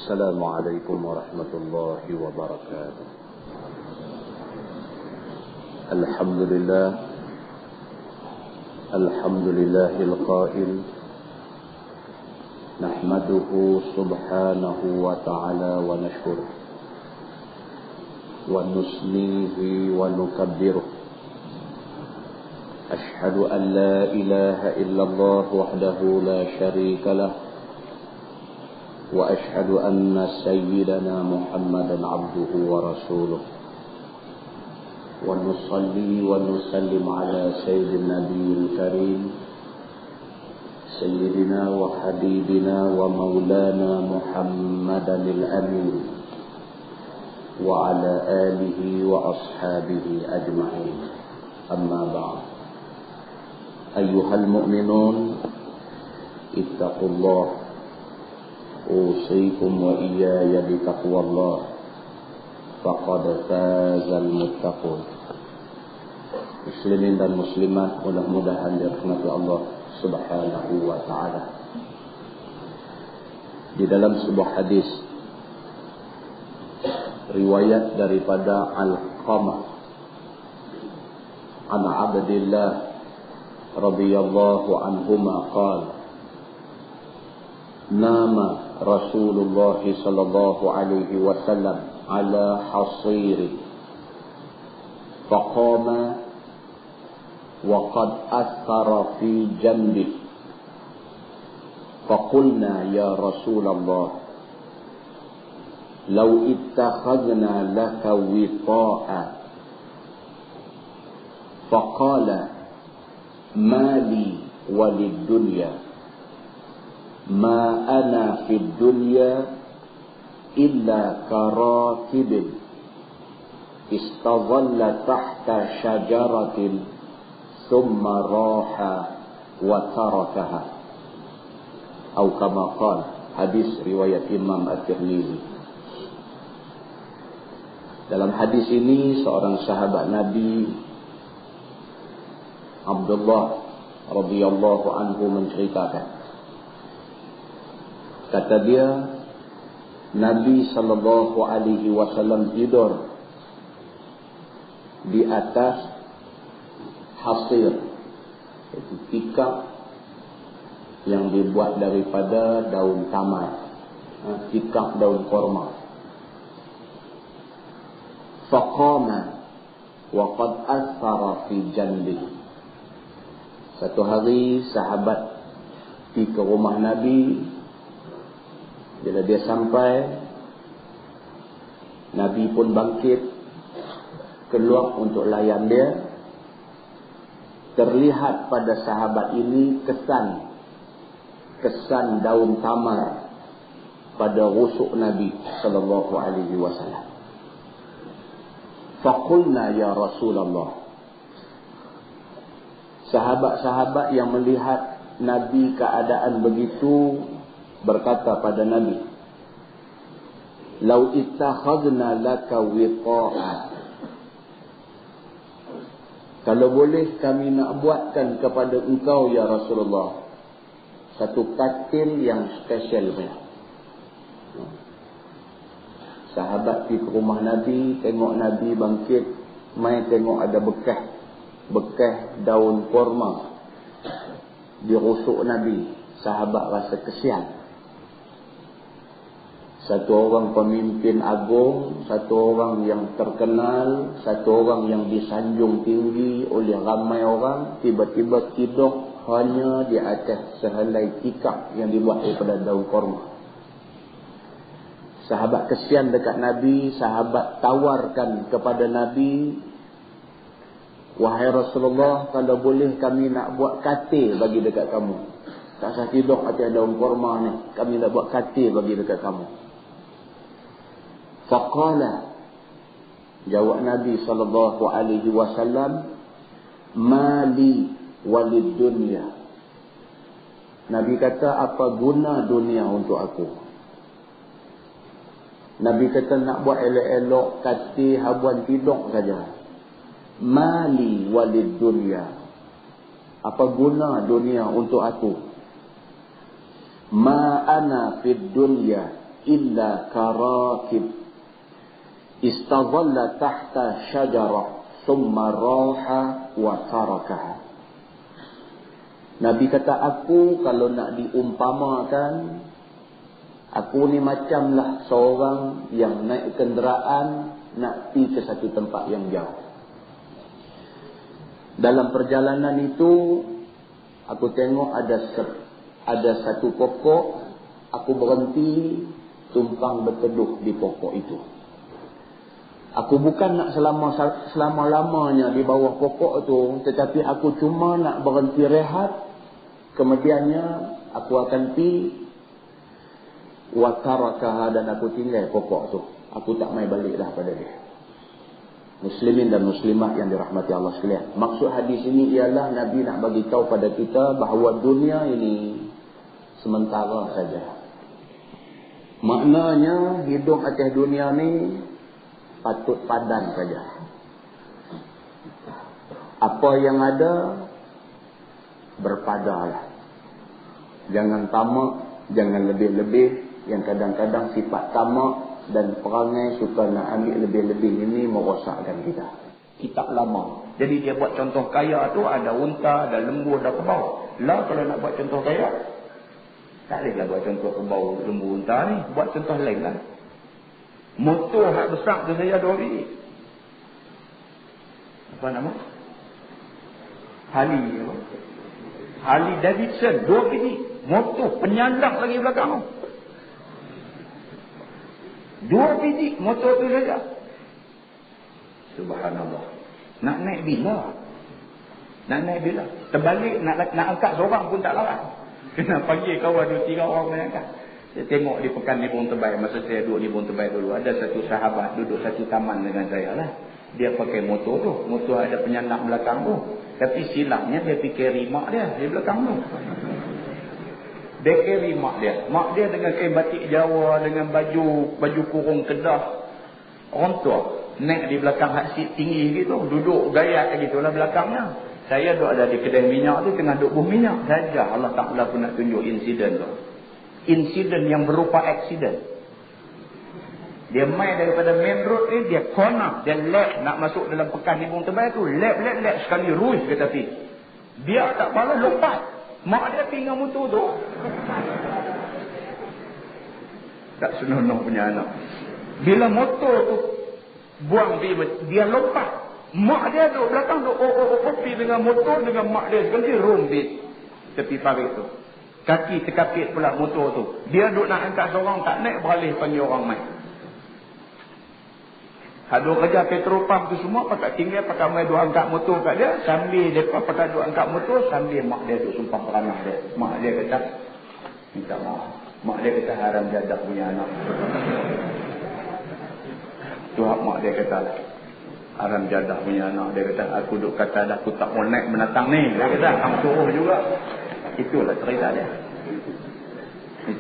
السلام عليكم ورحمة الله وبركاته. الحمد لله القائل نحمده سبحانه وتعالى ونشكره ونثنيه ونكبره. أشهد أن لا إله إلا الله وحده لا شريك له وأشهد أن سيدنا محمدا عبده ورسوله ونصلي ونسلم على سيد النبي الكريم سيدنا وحبيبنا ومولانا محمدا الأمين وعلى آله وأصحابه أجمعين. أما بعد، أيها المؤمنون اتقوا الله، أوصيكم وإياي بتقوى الله، فقد فاز المتقون. Muslimin dan muslimat, mudah-mudahan dirahmati Allah Subhanahu wa ta'ala. Di dalam sebuah hadis riwayat daripada Al-Qamah an Abdillah radhiyallahu anhuma qala nama Rasulullah sallallahu alaihi wasallam ala hasiri faqama wa qad athara fi janbi faqulna ya Rasulullah law ittakhadna laka wita'a faqala ma li walid dunya ma ana fid dunya illa karatibin istadhalla tahta syajaratin thumma raha wa tarakaha, atau kama qala. Hadis riwayat Imam At-Tirmizi. Dalam hadis ini seorang sahabat Nabi Abdullah radhiyallahu anhu menceritakan, kata dia, Nabi sallallahu alaihi wasallam tidur di atas hasir, itu tikar yang dibuat daripada daun tamar, tikar daun korma. Faqama wa qad athara fi janbi. Satu hari sahabat pergi ke rumah Nabi. Bila dia sampai, Nabi pun bangkit keluar untuk layan dia. Terlihat pada sahabat ini kesan daun tamar pada rusuk Nabi sallallahu alaihi wasallam. Faqulna ya Rasulullah. Sahabat-sahabat yang melihat Nabi keadaan begitu berkata pada Nabi, "Lau ittakhadna laka wita'a." Kalau boleh kami nak buatkan kepada engkau ya Rasulullah satu katil yang spesial punya. Sahabat pergi ke rumah Nabi, tengok Nabi bangkit, mai tengok ada bekas daun korma di rusuk Nabi. Sahabat rasa kesian. Satu orang pemimpin agung, satu orang yang terkenal, satu orang yang disanjung tinggi oleh ramai orang, tiba-tiba tidur hanya di atas sehelai tikar yang dibuat daripada daun korma. Sahabat kesian dekat Nabi, sahabat tawarkan kepada Nabi, "Wahai Rasulullah, kalau boleh kami nak buat katil bagi dekat kamu. Tak usah tidur atas daun korma ni, kami nak buat katil bagi dekat kamu." Faqala, jawab Nabi sallallahu alaihi wasallam, "Mali walid dunya." Nabi kata, apa guna dunia untuk aku? Nabi kata nak buat elok-elok katil habuan tidur saja. Mali walid dunya. Apa guna dunia untuk aku? Ma ana fid dunya illa karakib istadhalla tahta syajarah thumma raha wa tarakaha. Nabi kata, aku kalau nak diumpamakan, aku ni macamlah seorang yang naik kenderaan nak pergi ke satu tempat yang jauh. Dalam perjalanan itu, aku tengok ada satu pokok, aku berhenti tumpang berteduh di pokok itu. Aku bukan nak selama-lamanya di bawah pokok itu, tetapi aku cuma nak berhenti rehat. Kemudiannya aku akan pergi wa tarakaha, dan aku tinggal pokok tu. Aku tak mai balik dah pada dia. Muslimin dan muslimat yang dirahmati Allah sekalian. Maksud hadis ini ialah Nabi nak bagi tahu pada kita bahawa dunia ini sementara saja. Maknanya hidup atas dunia ni patut padan saja. Apa yang ada berpadalah. Jangan tamak, jangan lebih-lebih. Yang kadang-kadang sifat tamak dan perangai suka nak ambil lebih-lebih ini merosakkan kita. Kitab lama. Jadi dia buat contoh kaya tu ada unta, ada lembu, ada kerbau. Lah kalau nak buat contoh kaya, tak bolehlah buat contoh kerbau, lembu, unta ni. Buat contoh lain lah. Motor hak besar tu saya ada biji. Apa nama? Harley Davidson 2 biji. Motor penyandang lagi belakang tu. 2 biji motor tu saja. Subhanallah. Nak naik bila? Terbalik nak angkat seorang pun tak larang. Kena panggil kawan 2-3 orang nak angkat. Saya tengok di pekan di Bung Tebai, masa saya duduk di Bung Tebai dulu, ada satu sahabat duduk satu taman dengan saya lah. Dia pakai motor tu. Motor ada penyandang belakang tu. Tapi silapnya dia fikir rimak dia di belakang tu. Dia carry mak dia. Mak dia dengan kain batik Jawa, dengan baju kurung Kedah. Orang tua naik di belakang hak seat tinggi gitu, duduk gaya gitulah belakangnya. Saya duduk ada di kedai minyak tu, tengah duduk buh minyak saja. Allah Ta'ala pun nak tunjuk insiden tu. Insiden yang berupa aksiden. Dia main daripada main road ni, dia corner, dia lap nak masuk dalam pekan di Bung Tebai tu, lap sekali ruis ke tepi. Dia tak malah lompat. Mak dia tinggal motor tu. Tak senonoh punya anak. Bila motor tu buang dia lompat. Mak dia duduk belakang tu pergi dengan motor dengan mak dia sekali rum di tepi parit tu. Kaki terkapit pula motor tu. Dia duduk nak angkat seorang, tak naik beralih panggil orang main. Ada kerja petrol pump tu semua pakai tinggal pakai main duk angkat motor kat dia, sambil depa pakai duk angkat motor, sambil mak dia duk sumpah peranah dia. Mak dia kata minta maaf. Mak dia kata haram jadah punya anak. Tu hak mak dia kata lah. Haram jadah punya anak. Dia kata aku duk kata dah aku tak mau naik menatang ni. Dia kata kamu suruh juga. Itulah cerita dia.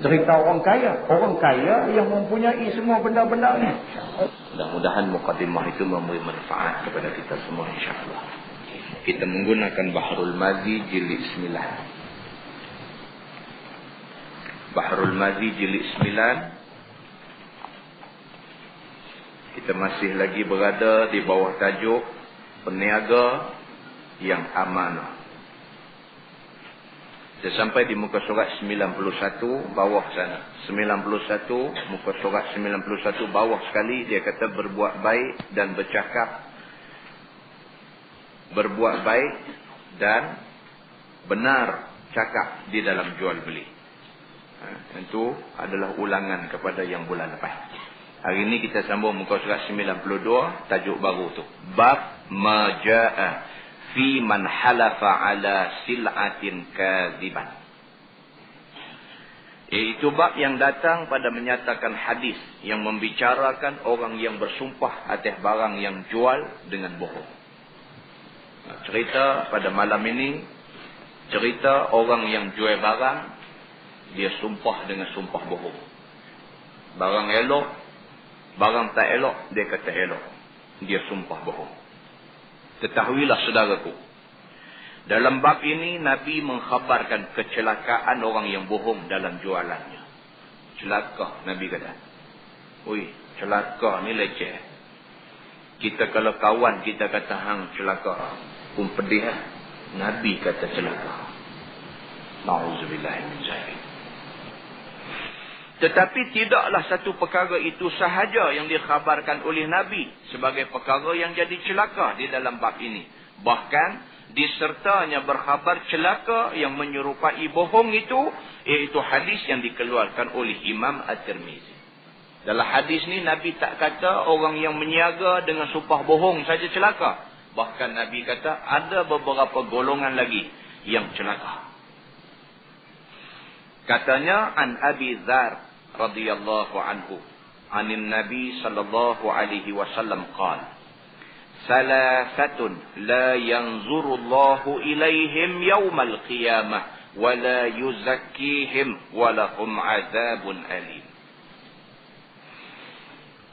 Cerita orang kaya. Orang kaya yang mempunyai semua benda-benda ni. Mudah-mudahan mukadimah itu memberi manfaat kepada kita semua insyaAllah. Kita menggunakan Bahrul Mazi jilid 9. Bahrul Mazi jilid 9. Kita masih lagi berada di bawah tajuk peniaga yang amanah. Kita sampai di muka surat 91 bawah sana. 91 muka surat 91 bawah sekali dia kata berbuat baik dan bercakap. Berbuat baik dan benar cakap di dalam jual beli. Itu adalah ulangan kepada yang bulan lepas. Hari ini kita sambung muka surat 92 tajuk baru tu. Bab majaa fi man halafa ala sil'atin kadziban. Iaitu bab yang datang pada menyatakan hadis yang membicarakan orang yang bersumpah atas barang yang jual dengan bohong. Cerita pada malam ini, cerita orang yang jual barang, dia sumpah dengan sumpah bohong. Barang elok, barang tak elok, dia kata elok. Dia sumpah bohong. Ketahuilah saudaraku, dalam bab ini Nabi mengkhabarkan kecelakaan orang yang bohong dalam jualannya. celaka, Nabi kata. Ui, celaka ni leceh. Kita kalau kawan kita kata hang celaka, pun pedih lah. Nabi kata celaka. Na'udzubillah min zalik. Tetapi tidaklah satu perkara itu sahaja yang dikhabarkan oleh Nabi sebagai perkara yang jadi celaka di dalam bab ini. Bahkan disertanya berkhabar celaka yang menyerupai bohong itu, iaitu hadis yang dikeluarkan oleh Imam At-Tirmizi. Dalam hadis ni Nabi tak kata orang yang meniaga dengan sumpah bohong saja celaka. Bahkan Nabi kata ada beberapa golongan lagi yang celaka. Katanya an Abi Dzar radhiyallahu anhu, anin Nabi sallallahu alaihi wasallam qala, salasatun la yanzurullahu ilaihim yaumal qiyamah wa la yuzakkihim wa lahum azabun alim.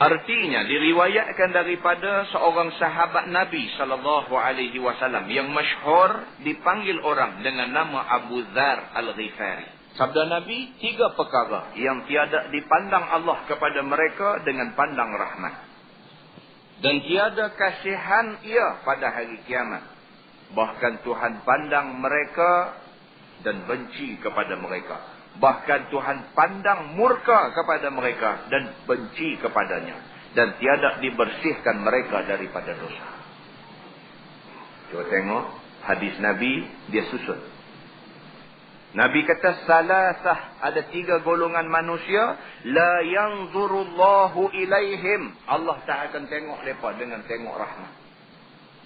Artinya diriwayatkan daripada seorang sahabat Nabi sallallahu alaihi wasallam yang masyhur dipanggil orang dengan nama Abu Dzar Al-Ghifari. Sabda Nabi, 3 perkara yang tiada dipandang Allah kepada mereka dengan pandang rahmat. Dan tiada kasihan ia pada hari kiamat. Bahkan Tuhan pandang mereka dan benci kepada mereka. Bahkan Tuhan pandang murka kepada mereka dan benci kepadanya. Dan tiada dibersihkan mereka daripada dosa. Cuba tengok hadis Nabi, dia susun. Nabi kata salasah, ada 3 golongan manusia, la yanzurullahu ilaihim. Allah tak akan tengok mereka dengan tengok rahmat.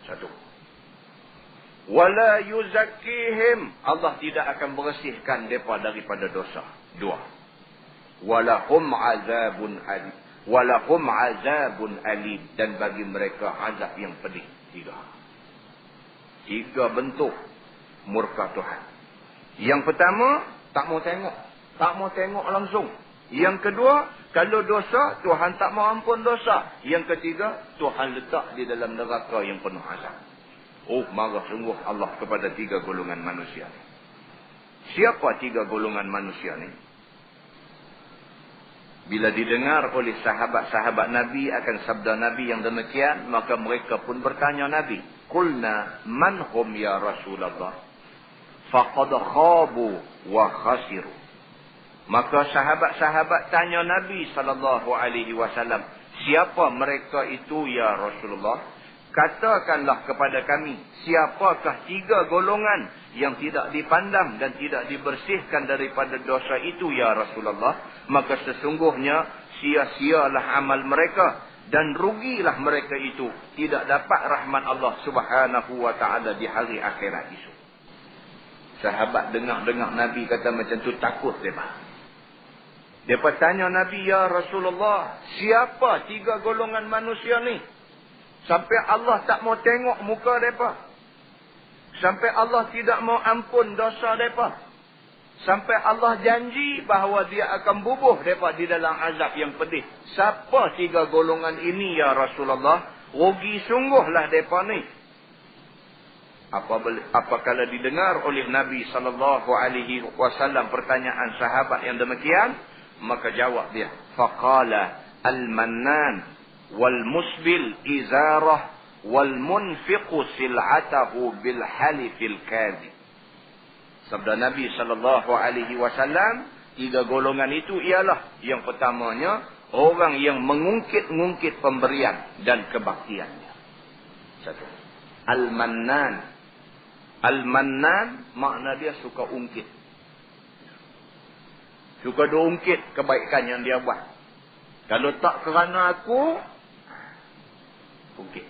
1. Wala yuzakkihim. Allah tidak akan bersihkan mereka daripada dosa. 2. Walahum azabun alim. Walahum azabun alim. Dan bagi mereka azab yang pedih. 3 bentuk murka Tuhan. Yang pertama, tak mau tengok. Tak mau tengok langsung. Yang kedua, kalau dosa, Tuhan tak mau ampun dosa. Yang ketiga, Tuhan letak di dalam neraka yang penuh azab. Oh, marah sungguh Allah kepada 3 golongan manusia ni. Siapa 3 golongan manusia ni? Bila didengar oleh sahabat-sahabat Nabi akan sabda Nabi yang demikian, maka mereka pun bertanya Nabi. Qulna man hum ya Rasulullah? Faqad khabu wa khasiru. Maka sahabat-sahabat tanya Nabi SAW, siapa mereka itu ya Rasulullah? Katakanlah kepada kami, siapakah 3 golongan yang tidak dipandang dan tidak dibersihkan daripada dosa itu ya Rasulullah? Maka sesungguhnya sia-sialah amal mereka dan rugilah mereka itu tidak dapat rahmat Allah Subhanahu wa taala di hari akhirat itu. Sahabat dengar-dengar Nabi kata macam tu, takut mereka. Mereka tanya Nabi, ya Rasulullah, siapa 3 golongan manusia ni? Sampai Allah tak mau tengok muka mereka. Sampai Allah tidak mau ampun dosa mereka. Sampai Allah janji bahawa dia akan bubuh mereka di dalam azab yang pedih. Siapa 3 golongan ini ya Rasulullah? Rugi sungguhlah mereka ni. Apabila didengar oleh Nabi SAW pertanyaan sahabat yang demikian, maka jawab dia. Faqala al-mannan wal musbil izarah wal munfiqu sil'atahu bil halifil kadhib. Sabda Nabi SAW, 3 golongan itu ialah, yang pertamanya orang yang mengungkit-ungkit pemberian dan kebaktiannya. 1. Al-mannan. Al-mannan makna dia suka ungkit. Suka diungkit kebaikan yang dia buat. Kalau tak kerana aku, ungkit.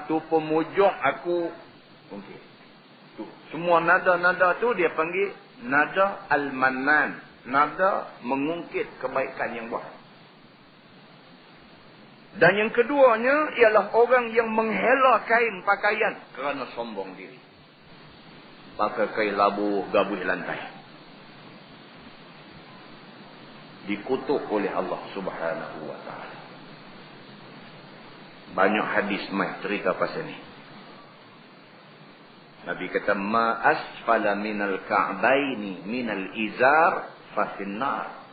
Tu pemujuk aku, ungkit. Tu. Semua nada-nada tu dia panggil nada al-mannan. Nada mengungkit kebaikan yang buat. Dan yang keduanya ialah orang yang menghela kain pakaian kerana sombong diri. Pakai kain labuh, gabuh lantai. Dikutuk oleh Allah Subhanahu wa taala. Banyak hadis mai cerita pasal ni. Nabi kata ma asfala minal ka'baini minal izar fasinnar.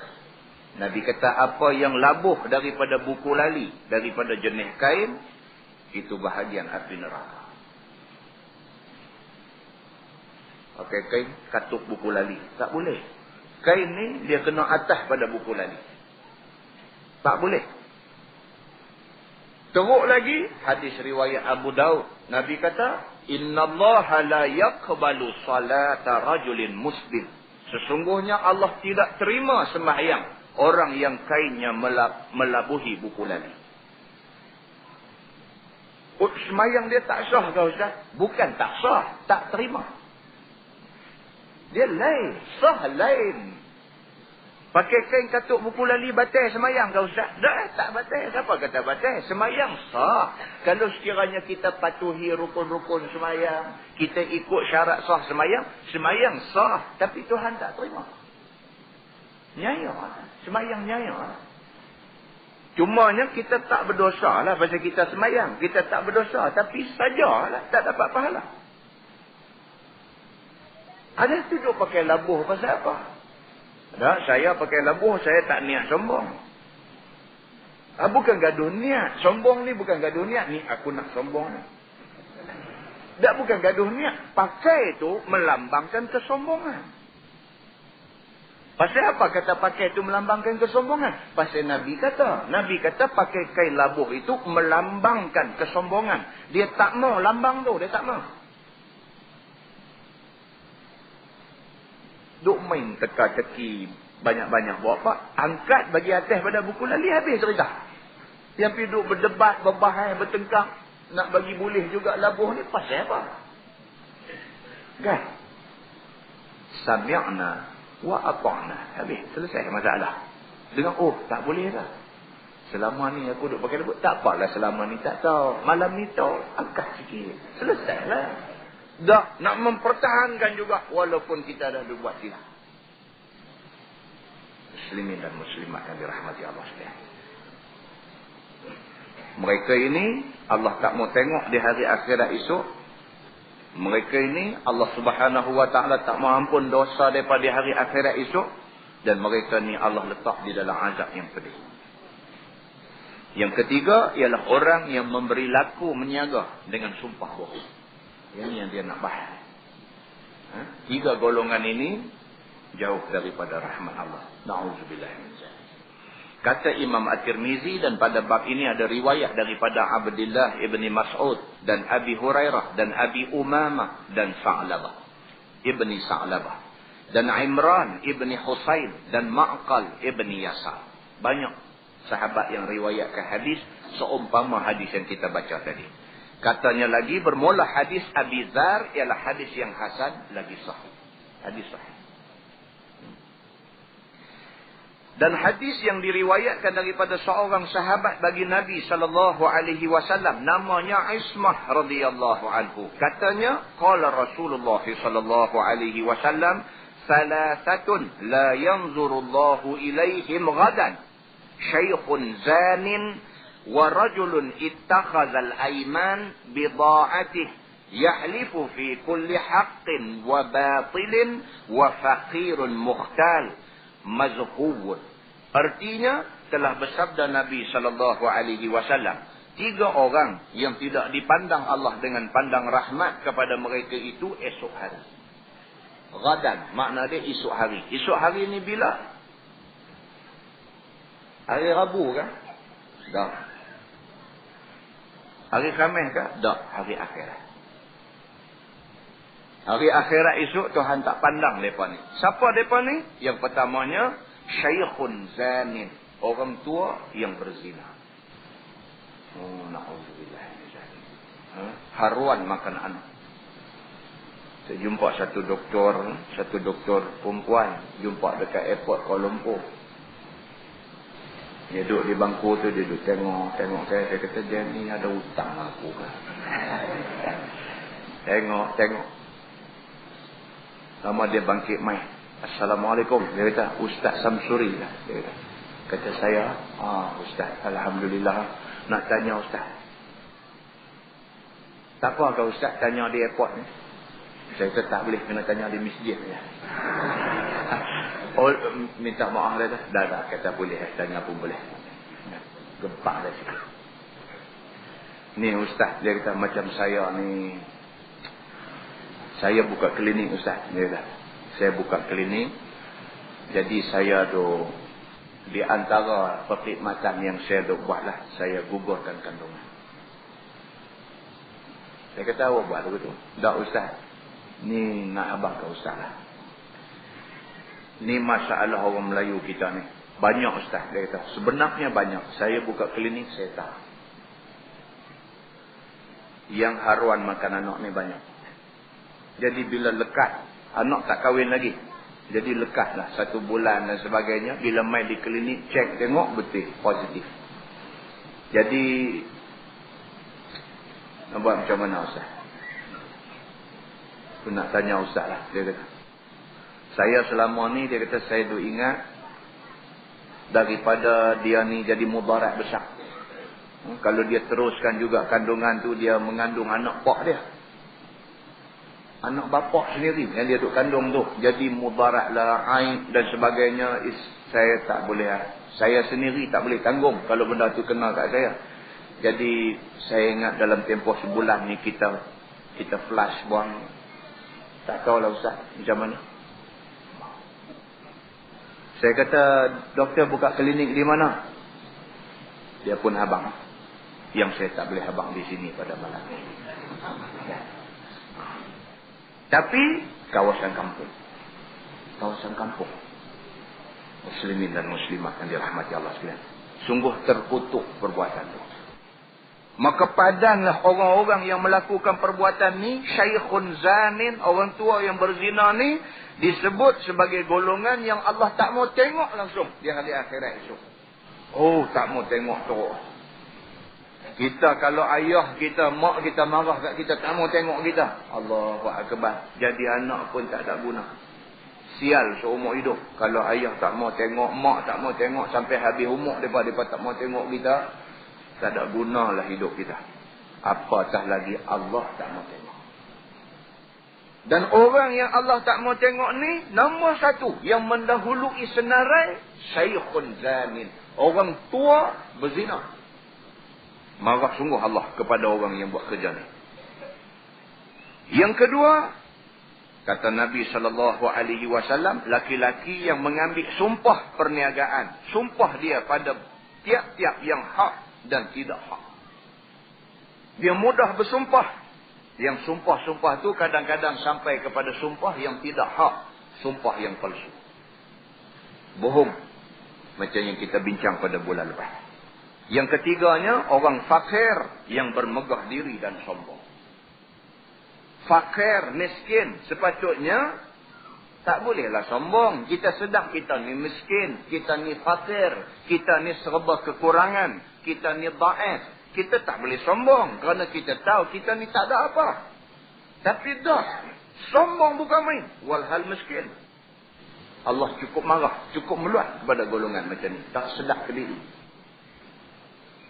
Nabi kata apa yang labuh daripada buku lali, daripada jenis kain, itu bahagian api neraka. Pakai kain katuk buku lali, tak boleh. Kain ni dia kena atas pada buku lali, tak boleh. Teruk lagi hadis riwayat Abu Daud, Nabi kata innallaha la yaqbalu salata rajulin muslim. Sesungguhnya Allah tidak terima sembahyang orang yang kainnya melabuhi buku lali. Sembahyang dia tak sah ke Ustaz? Bukan tak sah, tak terima. Dia lain, sah lain. Pakai kain katuk buku lali batal sembahyang ke Ustaz? Tak batal. Siapa kata batal? Sembahyang sah. Kalau sekiranya kita patuhi rukun-rukun sembahyang, kita ikut syarat sah sembahyang, sembahyang sah. Tapi Tuhan tak terima. Nyaya. Sembahyang nyaya. Cumanya kita tak berdosa lah pasal kita sembahyang. Kita tak berdosa. Tapi sajalah tak dapat pahala. Ada duduk pakai labuh pasal apa? Tak, saya pakai labuh, saya tak niat sombong. Bukan gaduh niat. Sombong ni bukan gaduh niat. Ni aku nak sombong ni. Tak, bukan gaduh niat. Pakai tu melambangkan kesombongan. Pasal apa kata pakai tu melambangkan kesombongan? Pasal Nabi kata pakai kain labuh itu melambangkan kesombongan. Dia tak mau lambang tu, dia tak mau. Duk main teka-teki banyak-banyak buat apa? Angkat bagi atas pada buku lali, habis cerita. Yang pergi duk berdebat, berbahas, bertengkar, nak bagi boleh juga labuh ni pasal apa? Kan? Sami'na wa ata'na. Habis, selesai masalah. Dengar, tak boleh dah. Selama ni aku duk pakai labuh. Tak apalah selama ni tak tahu. Malam ni tahu. Angkat sikit. Selesailah. Dah nak mempertahankan juga walaupun kita dah buat silap. Muslimin dan muslimat yang dirahmati Allah sekalian. Mereka ini Allah tak mau tengok di hari akhirat esok. Mereka ini Allah Subhanahu wa taala tak mau ampun dosa daripada hari akhirat esok, dan mereka ni Allah letak di dalam azab yang pedih. Yang ketiga ialah orang yang memberi laku menyaga dengan sumpah bohong. Yang dia nak bahas. Tiga golongan ini jauh daripada rahmat Allah. Na'udzubillah. Kata Imam At-Tirmizi, dan pada bab ini ada riwayat daripada Abdullah ibn Mas'ud dan Abi Hurairah dan Abi Umamah dan Sa'labah ibn Sa'labah dan Imran ibn Husain dan Ma'qal ibn Yasar. Banyak sahabat yang riwayatkan hadis seumpama hadis yang kita baca tadi. Katanya lagi, bermula hadis Abi Dzar ialah hadis yang hasan lagi sahih. Hadis sahih. Dan hadis yang diriwayatkan daripada seorang sahabat bagi Nabi SAW, namanya Ismah radhiyallahu anhu. Katanya, qala Rasulullah SAW, "Salasatun la yanzurullahu ilaihim ghadan, syaikhun zanin, ورجل اتخذ الأيمان بضاعته يحلف في كل حق وباطل وفقير مختال مزهو." Artinya telah bersabda Nabi SAW, 3 orang yang tidak dipandang Allah dengan pandang rahmat kepada mereka itu esok hari. Ghadan makna dia esok hari. Esok hari ni bila? Hari Rabu kan? Dah. Hari Khamis ke? Tak. Hari akhirat. Hari akhirat esok Tuhan tak pandang mereka ni. Siapa mereka ni? Yang pertamanya, syaikhun zanin. Orang tua yang berzina. Na'udzubillah. Haruan makan anak. Saya jumpa satu doktor perempuan. Jumpa dekat airport Kuala Lumpur. Dia duduk di bangku tu, dia duduk tengok saya. Saya kata, dia ni ada hutang aku kan. Tengok. Lama dia bangkit mai. Assalamualaikum. Dia kata, Ustaz Samsuri lah. Dia kata saya, Ustaz, Alhamdulillah. Nak tanya Ustaz. Tak apa kalau Ustaz tanya di airport ni? Saya kata tak boleh, kena tanya di masjid ya. Oh, minta maaf dah. Dah, kata boleh. Tanya pun boleh. Gempak dah sikit. Ni ustaz, dia kata macam saya ni. Saya buka klinik ustaz. Dia kata, saya buka klinik. Jadi saya tu, di antara perkhidmatan yang saya duk buat lah, saya gugurkan kandungan. Saya kata, awak buat begitu? Tak ustaz. Ni nak abang ke ustaz lah. Ni masalah orang Melayu kita ni. Banyak ustaz. Dia kata, sebenarnya banyak. Saya buka klinik, saya tahu. Yang haruan makan anak ni banyak. Jadi bila lekat, anak tak kahwin lagi. Jadi lekat lah 1 bulan dan sebagainya. Bila main di klinik, cek tengok betul, positif. Jadi, nak buat macam mana ustaz? Aku nak tanya ustaz lah. Dia kata, saya selama ni, dia kata saya duk ingat, daripada dia ni jadi mudarat besar. Kalau dia teruskan juga kandungan tu, dia mengandung anak pak dia. Anak bapak sendiri yang dia duk kandung tu. Jadi mudarat lah, aib dan sebagainya. Saya tak boleh. Saya sendiri tak boleh tanggung kalau benda tu kena kat saya. Jadi saya ingat dalam tempoh sebulan ni kita flash buang. Tak tahulah ustaz macam mana. Saya kata, doktor buka klinik di mana? Dia pun abang. Yang saya tak boleh abang di sini pada malam ini. Ya. Tapi kawasan kampung. Kawasan kampung. Muslimin dan muslimat yang dirahmati Allah sekalian. Sungguh terkutuk perbuatan itu. Maka padanlah orang-orang yang melakukan perbuatan ni, syaikhun zanin, orang tua yang berzina ni, disebut sebagai golongan yang Allah tak mau tengok langsung di hari akhirat esok. Oh, tak mau tengok tu. Kita kalau ayah kita, mak kita marah kat kita, tak mau tengok kita. Allahu akbar. Jadi anak pun tak ada guna. Sial seumur hidup. Kalau ayah tak mau tengok, mak tak mau tengok, sampai habis umur mereka tak mau tengok kita, tak ada gunalah hidup kita. Apatah lagi Allah tak mau tengok. Dan orang yang Allah tak mau tengok ni, nombor 1 yang mendahului senarai, syaikhun zanin. Orang tua berzina. Marah sungguh Allah kepada orang yang buat kerja ni. Yang kedua, kata Nabi SAW, laki-laki yang mengambil sumpah perniagaan. Sumpah dia pada tiap-tiap yang hak dan tidak hak. Dia mudah bersumpah. Yang sumpah-sumpah tu kadang-kadang sampai kepada sumpah yang tidak hak. Sumpah yang palsu. Bohong. Macam yang kita bincang pada bulan lepas. Yang ketiganya, orang fakir yang bermegah diri dan sombong. Fakir, miskin, sepatutnya tak bolehlah sombong. Kita sedang kita ni miskin, kita ni fakir, kita ni serba kekurangan, kita ni dhaif. Kita tak boleh sombong kerana kita tahu kita ni tak ada apa. Tapi dah, sombong bukan main. Walhal miskin. Allah cukup marah, cukup meluat kepada golongan macam ni. Tak sedap ke diri.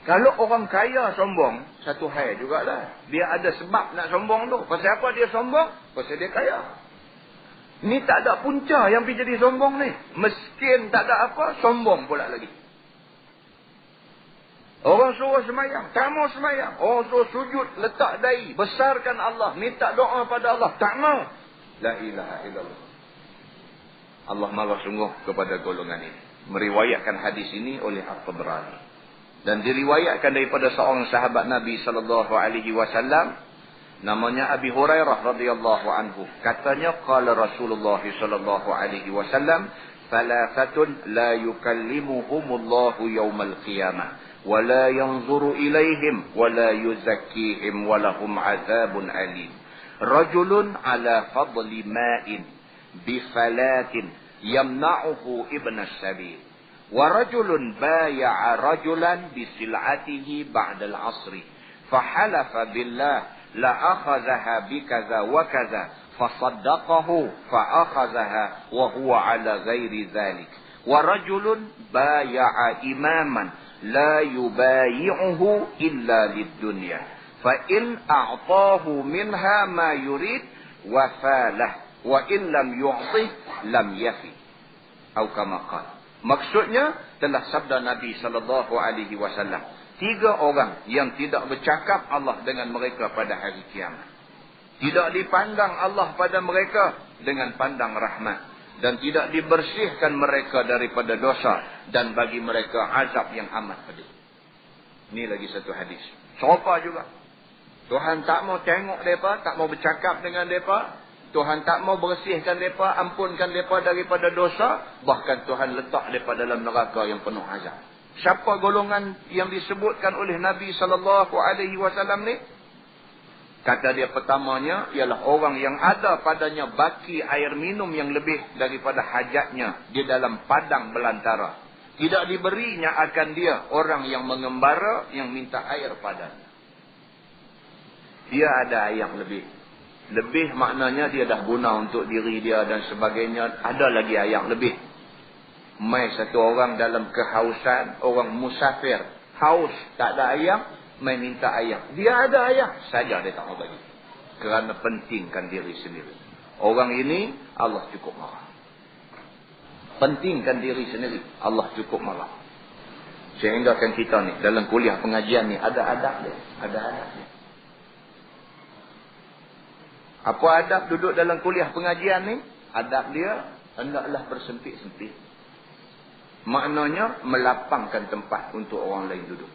Kalau orang kaya sombong, satu hal jugalah. Dia ada sebab nak sombong tu. Pasal apa dia sombong? Pasal dia kaya. Ni tak ada punca yang pergi jadi sombong ni. Miskin tak ada apa, sombong pula lagi. Orang suruh semayang, tak mau semayang. Orang suruh sujud, letak dahi, besarkan Allah, minta doa pada Allah, tak mau. La ilaha illallah. Allah marah sungguh kepada golongan ini. Meriwayatkan hadis ini oleh At-Tabrani. Dan diriwayatkan daripada seorang sahabat Nabi SAW, namanya Abi Hurairah radhiyallahu anhu. Katanya, qala Rasulullah SAW, thalathatun la yukallimuhumullahu yawmal qiyamah, wa la yanzuru ilaihim, wa la yuzakkihim, wa lahum azabun alim. Rajulun ala fadli ma'in bifalatin yamna'uhu ibn as-sabil. ورجل بايع رجلا بسلعته بعد العصر فحلف بالله لأخذها بكذا وكذا فصدقه فأخذها وهو على غير ذلك. ورجل بايع إماما لا يبايعه إلا للدنيا فإن أعطاه منها ما يريد وفاله وإن لم يعطه لم يفي. Atau kama qala. Maksudnya telah sabda Nabi SAW. 3 orang yang tidak bercakap Allah dengan mereka pada hari kiamat. Tidak dipandang Allah pada mereka dengan pandang rahmat. Dan tidak dibersihkan mereka daripada dosa. Dan bagi mereka azab yang amat pedih. Ini lagi satu hadis. Serupa juga. Tuhan tak mau tengok mereka, tak mau bercakap dengan mereka. Tuhan tak mau bersihkan mereka, ampunkan mereka daripada dosa. Bahkan Tuhan letak mereka dalam neraka yang penuh azab. Siapa golongan yang disebutkan oleh Nabi SAW ni? Kata dia pertamanya ialah orang yang ada padanya baki air minum yang lebih daripada hajatnya di dalam padang belantara. Tidak diberinya akan dia orang yang mengembara yang minta air padanya. Dia ada air lebih. Lebih maknanya dia dah guna untuk diri dia dan sebagainya. Ada lagi air lebih. Mai satu orang dalam kehausan, orang musafir, haus, tak ada air, mai minta air. Dia ada air, saja dia tak mau bagi. Kerana pentingkan diri sendiri. Orang ini, Allah cukup marah. Pentingkan diri sendiri, Allah cukup marah. Sehingga kan kita ni, dalam kuliah pengajian ni, ada adab dia. Ada adab dia. Apa adab duduk dalam kuliah pengajian ni? Adab dia, hendaklah bersempit-sempit. Maknanya melapangkan tempat untuk orang lain duduk.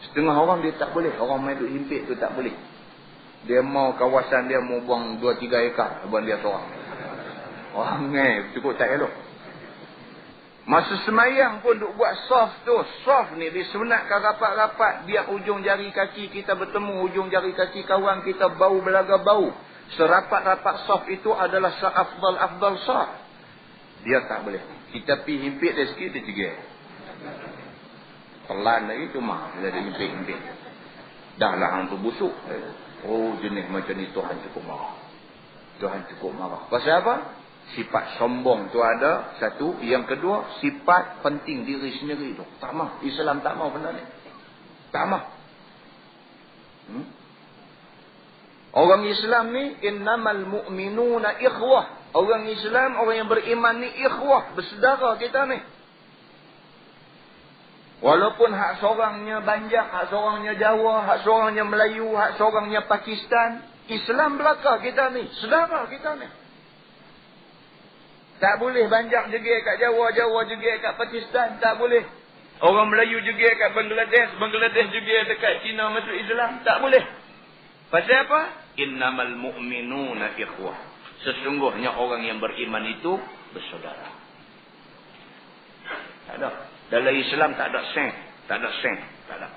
Setengah orang dia tak boleh. Orang main duduk himpit tu tak boleh. Dia mau kawasan dia mau buang 2-3 ekar. Buang dia seorang. Orang cukup tak elok. Masa semayang pun duk buat soft tu. Soft ni disunatkan rapat-rapat. Biar ujung jari kaki kita bertemu. Ujung jari kaki kawan kita bau belaga bau. Serapat-rapat soft itu adalah seafdal-afdal soft. Dia tak boleh. Kita pergi himpit dia sikit, dia cegah. Pelan lagi cuma. Dia ada himpit-himpit. Dah lah hang tu busuk. Oh, jenis macam ni Tuhan cukup marah. Tuhan cukup marah. Pasal apa? Sifat sombong tu ada. Satu. Yang kedua, sifat penting diri sendiri tu. Tak mah. Islam tak mau benda ni. Tak mah. Orang Islam ni, innamal mu'minuna ikhwah. Orang Islam, orang yang beriman ni ikhwah, bersaudara kita ni. Walaupun hak seorangnya Banjar, hak seorangnya Jawa, hak seorangnya Melayu, hak seorangnya Pakistan, Islam belaka kita ni, saudara kita ni. Tak boleh Banjar jegir kat Jawa, Jawa jegir kat Pakistan, tak boleh. Orang Melayu jegir kat Bangladesh, Bangladesh jegir dekat China masuk Islam, tak boleh. Pasal apa? Innamal mu'minuna ikhwah. Sesungguhnya orang yang beriman itu bersaudara. Tak ada. Dalam Islam tak ada seng. Tak ada seng. Tak ada.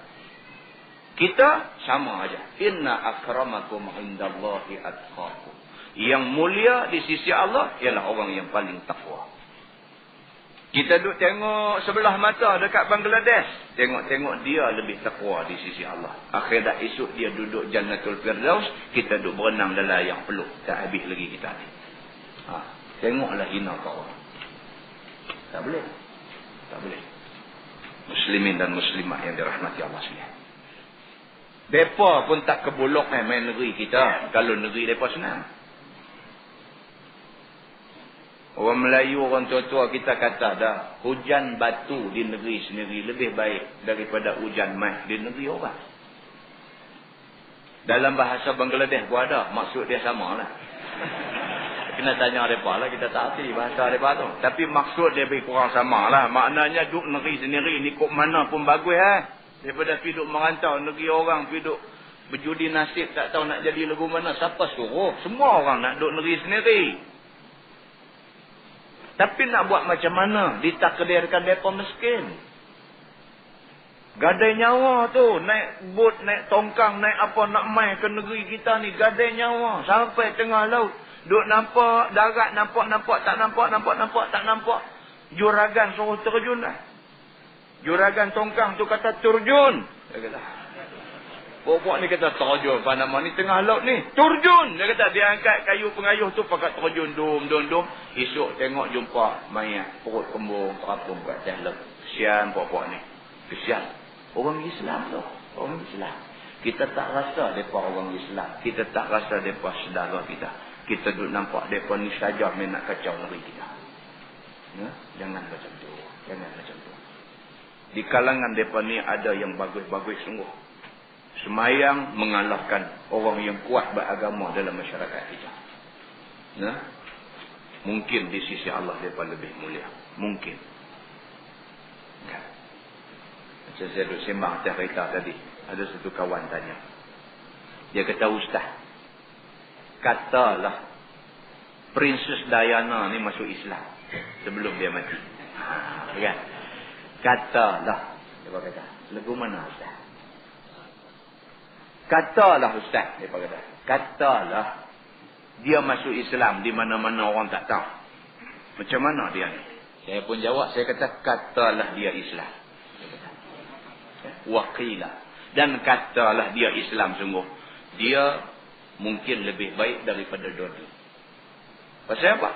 Kita sama aja. Inna akramakum indallahi atqakum. Yang mulia di sisi Allah ialah orang yang paling takwa. Kita duduk tengok sebelah mata dekat Bangladesh. Tengok-tengok dia lebih takwa di sisi Allah. Akhirat esok dia duduk Jannatul Firdaus. Kita duduk berenang dalam air peluk. Tak habis lagi kita ni. Tengoklah hina kau orang. Tak boleh. Tak boleh. Muslimin dan muslimat yang dirahmati Allah sekalian. Mereka pun tak kebulok main negeri kita. Kalau negeri mereka senang. Orang Melayu, orang tua-tua kita kata dah, hujan batu di negeri sendiri lebih baik daripada hujan mai di negeri orang. Dalam bahasa Bangladesh pun ada, maksud dia sama lah. Kena tanya mereka lah, kita tak hati bahasa mereka tu. Tapi maksud dia lebih kurang sama lah. Maknanya duduk negeri sendiri ni kok mana pun bagus daripada pergi duduk merantau negeri orang, pergi duduk berjudi nasib tak tahu nak jadi lagu mana. Siapa suruh? Semua orang nak duduk negeri sendiri. Tapi nak buat macam mana? Ditakdirkan mereka miskin. Gadai nyawa tu. Naik bot, naik tongkang, naik apa nak main ke negeri kita ni. Gadai nyawa. Sampai tengah laut. Duk nampak darat, nampak, tak nampak. Juragan suruh terjun dah. Juragan tongkang tu kata terjun. Dia kata. Pokok ni kata terjun. Apa nama ni tengah laut ni? Terjun. Dia kata dia angkat kayu pengayuh tu pakai terjun. Dum. Esok tengok jumpa mayat. Perut kembung. Perapung kat atas laut. Kesian pokok ni. Kesian. Orang Islam tu. Orang Islam. Kita tak rasa mereka orang Islam. Kita tak rasa mereka saudara kita. kita duk nampak mereka ni saja main nak kacau negeri kita. Ya? Jangan macam tu. Jangan macam tu. Di kalangan mereka ni ada yang bagus-bagus sungguh. Semayang mengalahkan orang yang kuat beragama dalam masyarakat kita. Ya? Mungkin di sisi Allah mereka lebih mulia. Mungkin. Ya. Macam saya duk sembang atas kereta tadi. Ada satu kawan tanya. Dia kata, Ustaz, katalah Princess Diana ni masuk Islam sebelum dia mati. Kan? Katalah. Dia kata, lagu mana Ustaz? Katalah Ustaz. Dia kata, katalah dia masuk Islam di mana-mana orang tak tahu. Macam mana dia ni? Saya pun jawab, saya kata, katalah dia Islam. Waqilah. Dan katalah dia Islam sungguh. Dia mungkin lebih baik daripada Dodi. Pasal apa?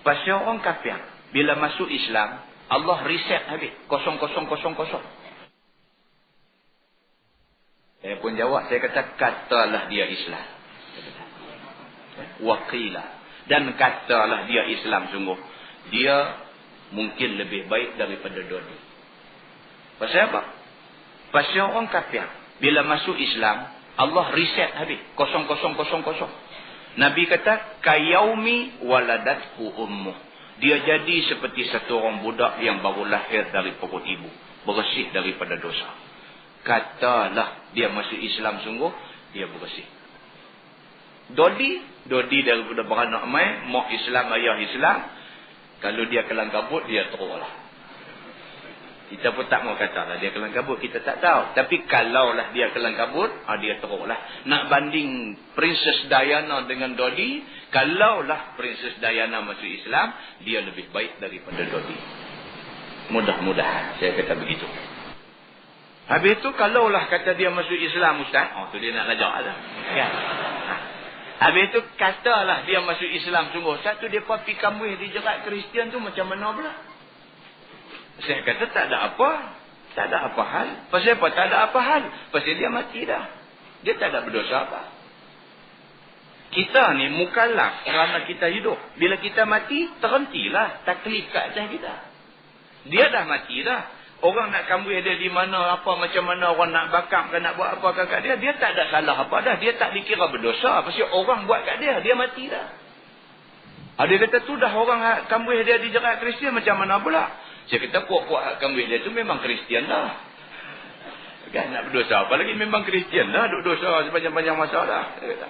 Pasal orang kafir bila masuk Islam, Allah reset habis. 0000. Saya pun jawab, saya kata, katalah dia Islam. Waqilah. Dan katalah dia Islam sungguh. Dia mungkin lebih baik daripada Dodi. Pasal apa? Pasal orang kafir bila masuk Islam, Allah reset habis. 0000. Nabi kata, kayaumi waladatku ummuh. Dia jadi seperti satu orang budak yang baru lahir dari perut ibu. Bersih daripada dosa. Katalah dia masuk Islam sungguh, dia bersih. Dodi daripada beranak mai, mak Islam, ayah Islam. Kalau dia kelang kabut, dia teruklah. Kita pun tak mau kata lah dia kelang kabut, kita tak tahu. Tapi kalaulah dia kelang kabut, dia teruklah. Nak banding Princess Diana dengan Dodi, kalaulah Princess Diana masuk Islam, dia lebih baik daripada Dodi. Mudah-mudahan saya kata begitu. Habis tu kalaulah kata dia masuk Islam Ustaz, tu dia nak lajak lah. Ya. Habis tu katalah dia masuk Islam sungguh. Satu dia pergi kambuh di jerat Kristian tu macam mana pula? Saya kata tak ada apa. Tak ada apa hal. Pasal apa tak ada apa hal? Pasal dia mati dah. Dia tak ada berdosa apa. Kita ni mukallaf kerana kita hidup. Bila kita mati, terhentilah taklif kat atas kita. Dia dah mati dah. Orang nak kambuh dia di mana, apa, macam mana orang nak bakam ke, nak buat apa kat dia. Dia tak ada salah apa dah. Dia tak dikira berdosa. Pasal orang buat kat dia. Dia mati dah. Dia kata tu dah orang kambuh dia di jerat Kristian macam mana pula? Saya kata puak-puak kambuh dia tu memang Kristian dah. Kan nak berdosa apa lagi, memang Kristian dah. Duk dosa sepanjang-panjang masa dah. Dia kata.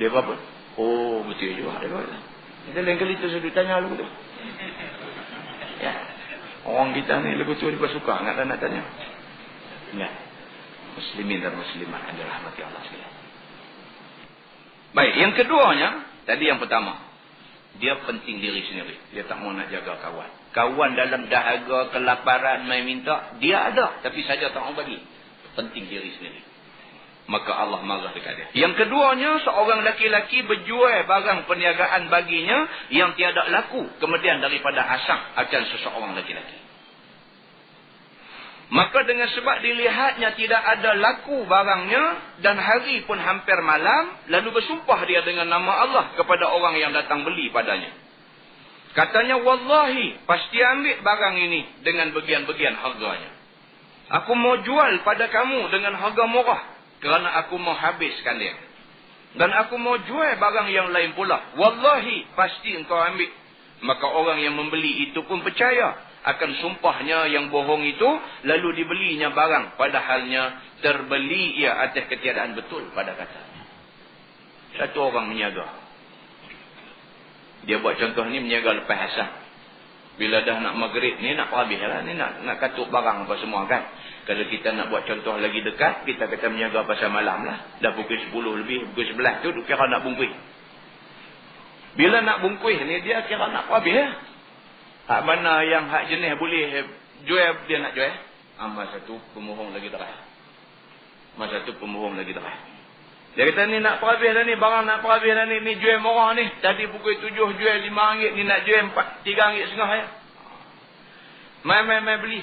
Dia apa? Oh betul juga. Dia kata. Kita lain kali tu saya tanya lu tu. Ya. Orang kita ni lagu tu dia suka nak tanya. Ya. Muslimin dan muslimat adalah rahmat Allah sekalian. Baik, yang keduanya, tadi yang pertama. Dia penting diri sendiri. Dia tak mau nak jaga kawan. Kawan dalam dahaga, kelaparan, main minta. Dia ada. Tapi saja tak mau bagi. Penting diri sendiri. Maka Allah marah dekat dia. Yang keduanya, seorang laki-laki berjual barang perniagaan baginya yang tiada laku. Kemudian daripada asam akan seseorang laki-laki. Maka dengan sebab dilihatnya tidak ada laku barangnya dan hari pun hampir malam, lalu bersumpah dia dengan nama Allah kepada orang yang datang beli padanya. Katanya, wallahi, pasti ambil barang ini dengan bagian-bagian harganya. Aku mau jual pada kamu dengan harga murah kerana aku mau habiskan dia. Dan aku mau jual barang yang lain pula. Wallahi, pasti engkau ambil. Maka orang yang membeli itu pun percaya akan sumpahnya yang bohong itu, lalu dibelinya barang, padahalnya terbeli ia atas ketiadaan betul pada katanya. Satu orang meniaga. Dia buat contoh ni, meniaga lepas asam. Bila dah nak maghrib ni, nak habis lah, ni nak katuk barang apa semua kan. Kalau kita nak buat contoh lagi dekat, kita kata meniaga pasal malam lah. Dah pukul 10 lebih, pukul 11 tu, kira nak bungkuih. Bila nak bungkuih ni, dia kira nak habis lah. Hak mana yang hak jenis boleh jual, dia nak jual. Masa tu pemohong lagi terah. Dia kata ni nak perhabis dah ni, barang nak perhabis dah ni, ni jual murah ni. Tadi pukul 7 jual RM5, ni nak jual RM3.5 ya. Mai beli.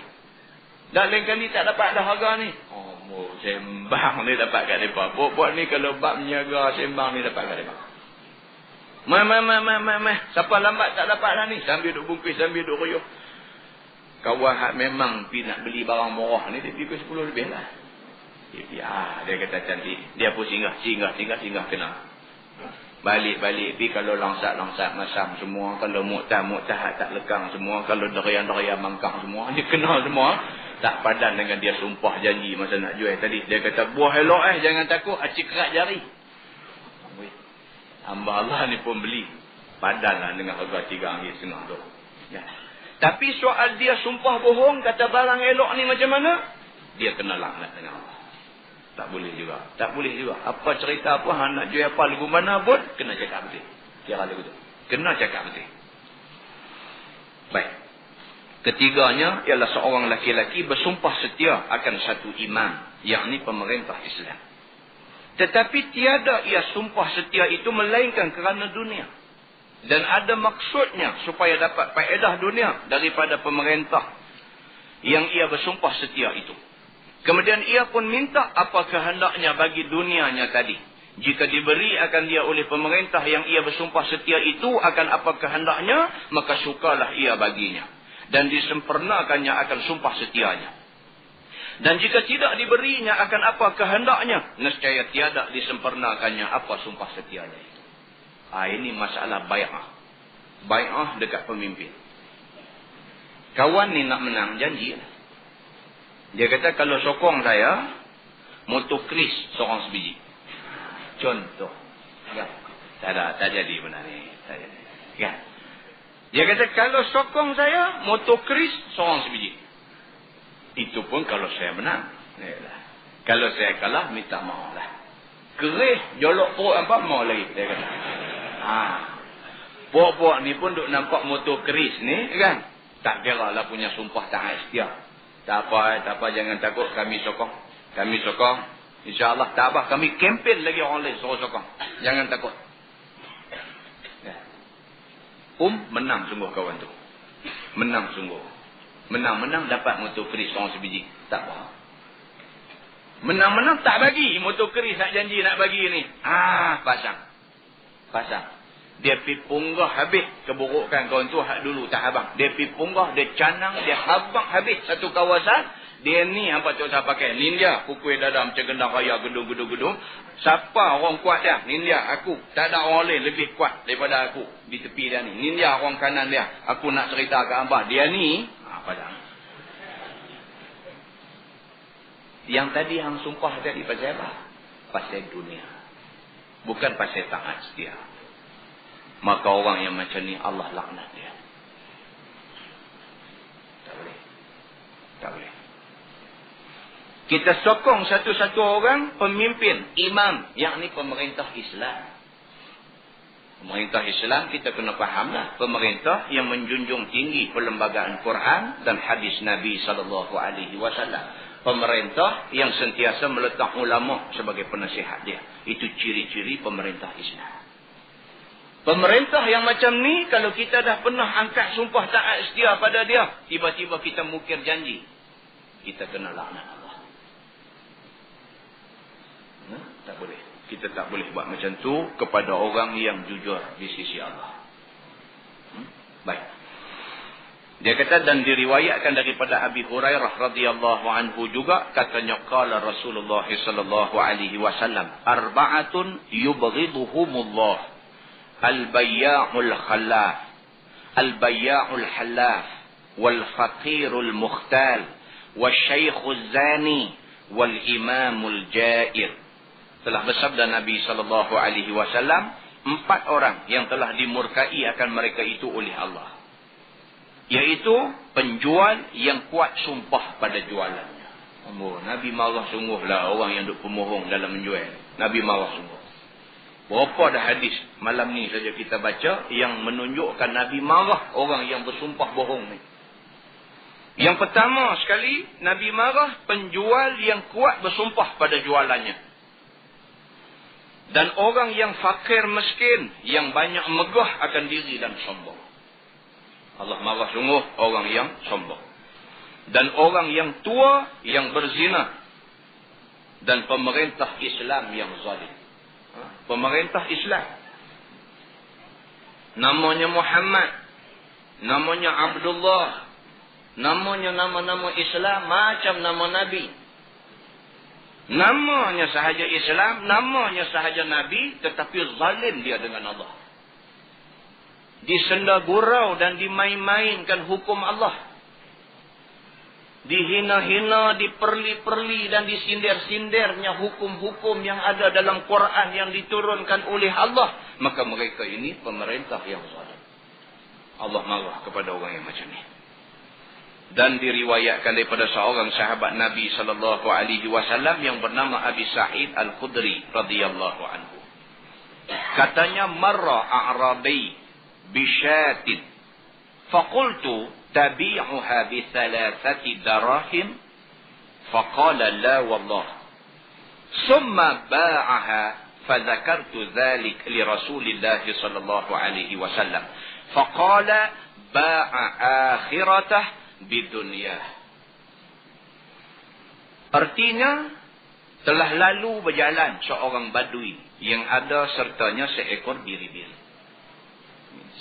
Dah lain kali tak dapat dah harga ni. Oh, sembang ni dapat kat mereka. Buat ni kalau bab menyaga sembang ni dapat kat mereka. Siapa lambat tak dapat lah ni. Sambil duk bungkus, sambil duk royoh. Kawan hak memang pergi nak beli barang murah ni, dia pergi ke 10 lebih lah. Dia kata cantik. Dia pun singgah kena. Balik pergi kalau langsat masam semua. Kalau muktah tak lekang semua. Kalau derian mangkang semua. Dia kenal semua. Tak padan dengan dia sumpah janji masa nak jual tadi. Dia kata, buah elok jangan takut. Acik kerat jari. Hamba Allah ni pun beli. Padanlah dengan harga RM3.5 tu. Ya. Tapi soal dia sumpah bohong, kata barang elok ni macam mana? Dia kena laknat dengan Allah. Tak boleh juga. Apa cerita apa, nak jual apa lagu mana pun, kena cakap betul. Kira lagu tu. Kena cakap betul. Baik. Ketiganya ialah seorang laki-laki bersumpah setia akan satu imam, yakni pemerintah Islam. Tetapi tiada ia sumpah setia itu melainkan kerana dunia. Dan ada maksudnya supaya dapat faedah dunia daripada pemerintah yang ia bersumpah setia itu. Kemudian ia pun minta apa kehendaknya bagi dunianya tadi. Jika diberi akan dia oleh pemerintah yang ia bersumpah setia itu akan apa kehendaknya, maka sukalah ia baginya. Dan disempurnakannya akan sumpah setianya. Dan jika tidak diberinya akan apa kehendaknya, nescaya tiada disempurnakannya apa sumpah setianya itu. Ini masalah bai'ah. Bai'ah dekat pemimpin. Kawan ni nak menang janji. Dia kata kalau sokong saya, motokris seorang sebiji. Contoh. Ya. Tak jadi benar ni. Tak jadi. Ya. Dia kata kalau sokong saya, motokris seorang sebiji. Itu pun kalau saya menang. Yalah. Kalau saya kalah, minta maaf lah. Kerih, jolok perut apa, mau lagi. Dia kata. Puak-puak ni pun duk nampak motor keris ni, kan? Tak kira lah punya sumpah taat setia. Tak apa, jangan takut, kami sokong. InsyaAllah, tak apa, kami kempen lagi orang lain, suruh sokong. Jangan takut. Ya. Menang sungguh kawan tu. Menang sungguh. Menang dapat motor keris orang sebiji. Tak apa. Menang tak bagi motor keris nak janji nak bagi ni. Pasang. Dia pergi punggah habis keburukan kawan tu hak dulu tak habang. Dia pergi punggah, dia canang, dia habang habis satu kawasan. Dia ni apa tu saya pakai? Ninja, pukul dada macam gendang raya gedung. Siapa orang kuat dia? Ninja, aku. Tak ada orang lain lebih kuat daripada aku di tepi dia ni. Ninja orang kanan dia. Aku nak cerita ke abah. Dia ni, padang. Yang tadi hang sumpah tadi pasal apa? Pasal dunia. Bukan pasal taat setia. Maka orang yang macam ni Allah laknat dia. Tak boleh. Kita sokong satu-satu orang pemimpin, imam, yakni pemerintah Islam. Pemerintah Islam kita kena fahamlah, pemerintah yang menjunjung tinggi perlembagaan Quran dan hadis Nabi SAW. Pemerintah yang sentiasa meletak ulama sebagai penasihat dia. Itu ciri-ciri pemerintah Islam. Pemerintah yang macam ni, kalau kita dah pernah angkat sumpah taat setia pada dia, tiba-tiba kita mukir janji, kita kena laknat Allah. Tak boleh. Kita tak boleh buat macam tu kepada orang yang jujur di sisi Allah. Baik. Dia kata, dan diriwayatkan daripada Abi Hurairah radhiyallahu anhu juga, katanya qala Rasulullah sallallahu alaihi wasallam, arba'atun yubghiduhumullah, al-bayya'ul khallaf, al-bayya'ul halaf, wal faqirul mukhtal, wasyaikhuz zani, wal imamul jair. Telah bersabda Nabi sallallahu alaihi wasallam, 4 orang yang telah dimurkai akan mereka itu oleh Allah. Iaitu penjual yang kuat sumpah pada jualannya. Nabi marah sungguhlah orang yang duk pemohong dalam menjual. Nabi marah sungguh. Berapa dah hadis malam ni saja kita baca yang menunjukkan Nabi marah orang yang bersumpah bohong ni. Yang pertama sekali, Nabi marah penjual yang kuat bersumpah pada jualannya. Dan orang yang fakir miskin, yang banyak megah akan diri dan sombong. Allah marah sungguh orang yang sombong. Dan orang yang tua yang berzina. dan pemerintah Islam yang zalim. Pemerintah Islam. Namanya Muhammad, namanya Abdullah, namanya nama-nama Islam macam nama Nabi. Namanya sahaja Islam, namanya sahaja Nabi, tetapi zalim dia dengan Allah. Disenda gurau dan dimain-mainkan hukum Allah. Dihina-hina, diperli-perli dan disindir-sindirnya hukum-hukum yang ada dalam Quran yang diturunkan oleh Allah. Maka mereka ini pemerintah yang zalim. Allah marah kepada orang yang macam ni. Dan diriwayatkan daripada seorang sahabat Nabi sallallahu alaihi wasallam yang bernama Abi Sa'id Al-Khudri radhiyallahu anhu. Katanya, marra a'rabi bishatin faqultu tabi'uha bi thalathati darahim faqala la wallah summa ba'aha fadhakartu dhalik li Rasulillah sallallahu alaihi wasallam faqala ba'a akhiratah bidunyah. Artinya, telah lalu berjalan seorang badui yang ada sertanya seekor biri-biri.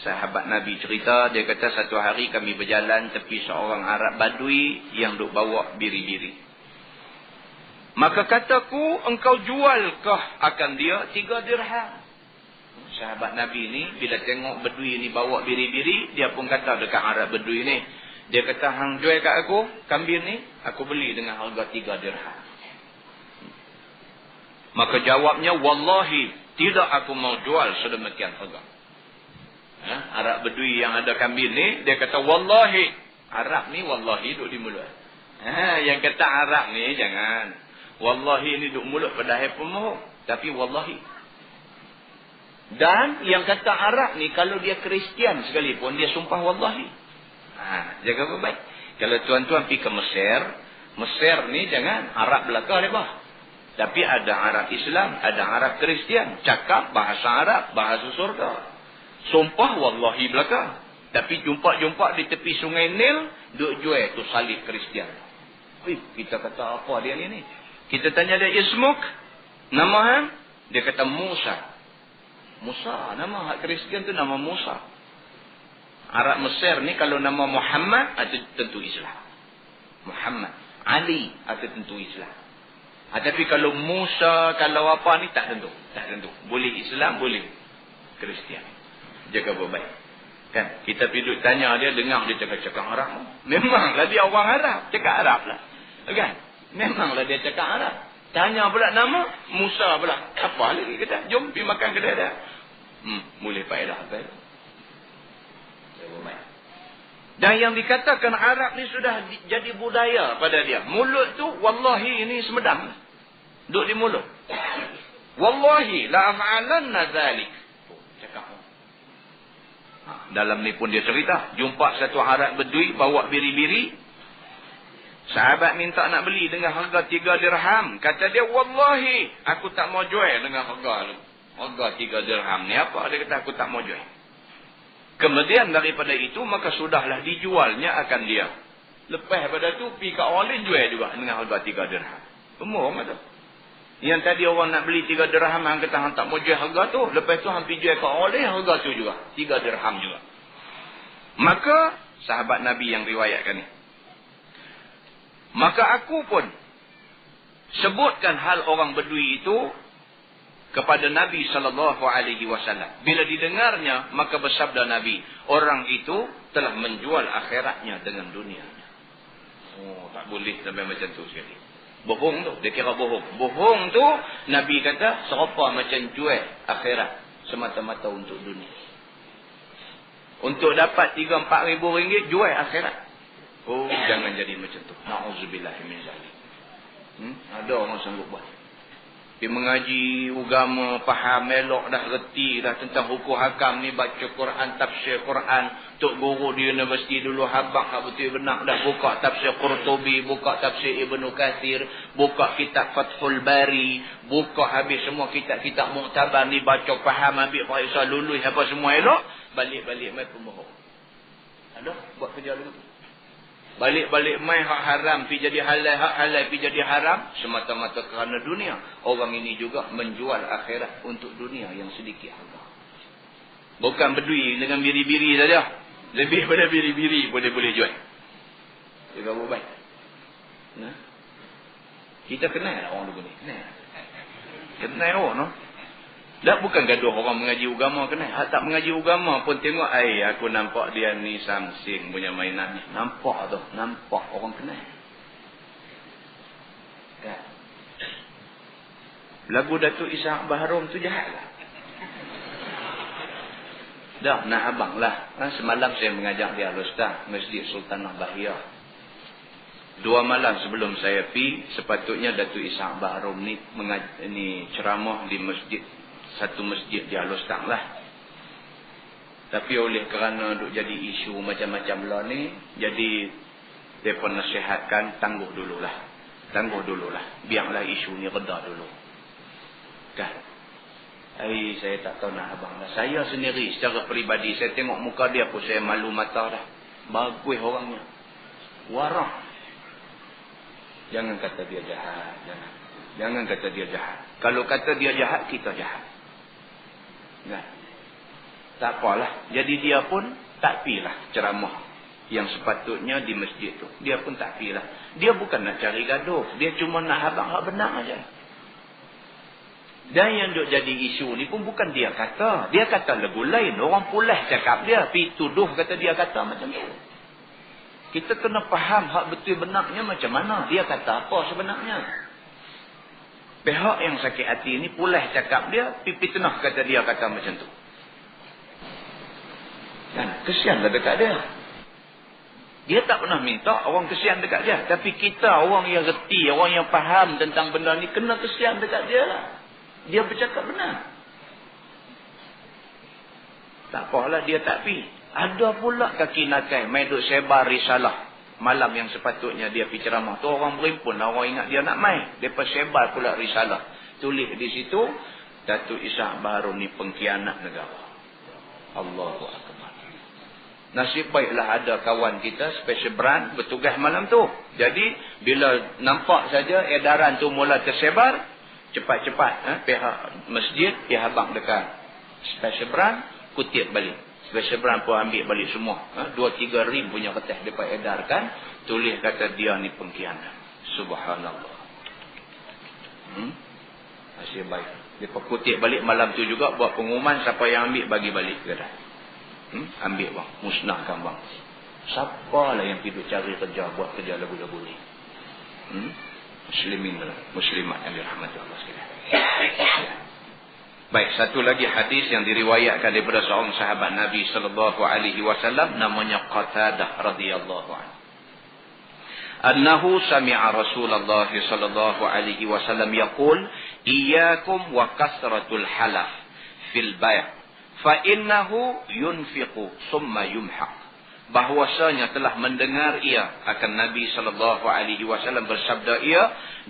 Sahabat Nabi cerita, dia kata satu hari kami berjalan tepi seorang Arab badui yang duk bawa biri-biri. Maka kataku, engkau jualkah akan dia 3 dirham? Sahabat Nabi ni bila tengok badui ni bawa biri-biri, dia pun kata dekat Arab badui ni, dia kata, hang jual kat aku kambing ni, aku beli dengan harga 3 dirham. Maka jawabnya, wallahi tidak aku mau jual sedemikian harga. Arab Bedui yang ada kambing ni, dia kata wallahi. Arab ni wallahi duduk di mulut. Yang kata Arab ni jangan. Wallahi ni duduk mulut padahal pemohon, tapi wallahi. Dan yang kata Arab ni, kalau dia Kristian sekalipun, dia sumpah wallahi. Jaga baik. Kalau tuan-tuan pergi ke Mesir, Mesir ni jangan Arab belaka mereka. Tapi ada Arab Islam, ada Arab Kristian, cakap bahasa Arab, bahasa surga. Sumpah wallahi belaka. Tapi jumpa-jumpa di tepi sungai Nil, duk jual tu salib Kristian. Kita kata apa dia ni? Kita tanya dia, ismuk? Nama hang? Dia kata Musa. Musa, nama hak Kristian tu nama Musa. Arab Mesir ni kalau nama Muhammad, itu tentu Islam. Muhammad. Ali, itu tentu Islam. Tapi kalau Musa, kalau apa ni, tak tentu. Tak tentu. Boleh Islam, boleh Kristian. Jaga baik. Kan? Kita pergi tanya dia, dengar dia cakap-cakap Arab. Memanglah dia orang Arab. Cakap Arab lah. Kan? Memanglah dia cakap Arab. Tanya pula nama, Musa pula. Apa lagi kata? Jom pergi makan kedai dia. Boleh faedah apa itu? Dan yang dikatakan Arab ni sudah jadi budaya pada dia. Mulut tu, wallahi ini semedang. Duduk di mulut. Wallahi la af'alanna dhalik. Cakap. Dalam ni pun dia cerita. Jumpa satu Arab Bedui bawa biri-biri. Sahabat minta nak beli dengan harga 3 dirham. Kata dia, wallahi aku tak mau jual dengan harga 3 dirham ni. Apa? Dia kata, aku tak mau jual. Kemudian daripada itu, maka sudahlah dijualnya akan dia. Lepas pada tu, pergi kat orang lain jual juga dengan harga 3 dirham. Semua orang kata. Yang tadi orang nak beli 3 dirham, yang kata hang tak mau jual harga tu. Lepas tu, hang pergi jual kat orang lain harga tu juga. 3 dirham juga. Maka, sahabat Nabi yang riwayatkan ni. Maka aku pun sebutkan hal orang Bedui itu kepada Nabi SAW. Bila didengarnya, maka bersabda Nabi, orang itu telah menjual akhiratnya dengan dunianya. Tak boleh sampai macam tu sekali. Bohong tu, dia kira bohong. Bohong tu, Nabi kata, serupa macam jual akhirat semata-mata untuk dunia. Untuk dapat 3-4 ribu ringgit, jual akhirat. Jangan jadi macam tu. Na'udzubillah min zalik. Ada orang sanggup buat. Dia mengaji agama, faham elok dah, reti dah tentang hukum hakam ni, baca Quran, tafsir Quran. Tok guru di universiti dulu habaq hak betul benar dah buka tafsir Qurtubi, buka tafsir Ibnu Katsir, buka kitab Fathul Bari, buka habis semua kitab-kitab muktabar ni, baca faham, ambil faedah, lulus apa semua elok, balik-balik mai pembohong. Ada buat kerja dulu. Balik-balik mai hak haram pi jadi halal, hak halal pi jadi haram semata-mata kerana dunia. Orang ini juga menjual akhirat untuk dunia yang sedikit harga. Bukan berdui dengan biri-biri saja. Lebih pada biri-biri boleh jual. Dia buat baik. Nah. Kita kenal orang dulu ni. Kenal orang no. Dah bukan gaduh orang mengaji agama kenal. Hak tak mengaji agama pun tengok, aku nampak dia ni samsing punya mainan ni. Nampak tu, nampak orang kenal. Kan? Lagu Datuk Ishak Baharom tu jahat lah. Dah, nak abang lah. Semalam saya mengajak dia Al-Ustaz, Masjid Sultanah Bahiyah. 2 malam sebelum saya pergi, sepatutnya Datuk Ishak Baharom ni ceramah di masjid, satu masjid di Al-Ustaz lah. Tapi oleh kerana duk jadi isu macam-macam lah ni, jadi mereka nasihatkan tangguh dululah. Biarlah isu ni reda dulu. Kan? Saya tak tahu nak abang lah. Saya sendiri secara peribadi, saya tengok muka dia pun saya malu mata dah. Bagus orangnya. Warah. Jangan kata dia jahat. Jangan kata dia jahat. Kalau kata dia jahat, kita jahat. Nah, tak apalah. Jadi dia pun tak pilah ceramah yang sepatutnya di masjid tu. Dia pun tak pilah. Dia bukan nak cari gaduh. Dia cuma nak abang hak benar aja. Dan yang duk jadi isu ni pun bukan dia kata. Dia kata lagu lain. Orang pulih cakap dia. Pergi tuduh kata dia kata macam tu. Kita kena faham hak betul benarnya macam mana. Dia kata apa sebenarnya. Pihak yang sakit hati ni pulih cakap dia. Pipi tenah kata dia kata macam tu. Dan kesianlah dekat dia. Dia tak pernah minta orang kesian dekat dia. Tapi kita orang yang reti, orang yang faham tentang benda ni, kena kesian dekat dia lah. Dia bercakap benar. Tak apalah dia tak pi. Ada pula kaki nakai main duk sebar risalah malam yang sepatutnya dia pergi ceramah tu. Orang berimpun, orang ingat dia nak main. Depa sebar pula risalah. Tulis di situ, Datuk Ishak Baharom ni pengkhianat negara. Allahu Akbar. Nasib baiklah ada kawan kita special branch bertugas malam tu. Jadi bila nampak saja edaran tu mula tersebar, cepat-cepat pihak masjid, pihak abang dekat special branch kutip balik. Special branch pun ambil balik semua. 2-3 rim punya kertas mereka edarkan. Tulis kata dia ni pengkhianat. Subhanallah. Nasib baik. Mereka kutip balik malam tu juga. Buat pengumuman siapa yang ambil bagi balik kedai. Ambil bang. Musnahkan bang. Siapa lah yang pergi cari kerja. Buat kerja lagu-lagu ni. Muslimin dan muslimat yang dirahmati Allah sekalian. Baik, satu lagi hadis yang diriwayatkan daripada seorang sahabat Nabi sallallahu alaihi wasallam namanya Qatadah radhiyallahu anhu. Annahu sami'a Rasulullah sallallahu alaihi wasallam yaqul, "Iyyakum wa kasratul halaf fil bay', fa innahu yunfiqu thumma yumhaq." Bahwasanya telah mendengar ia akan Nabi sallallahu alaihi wasallam bersabda ia,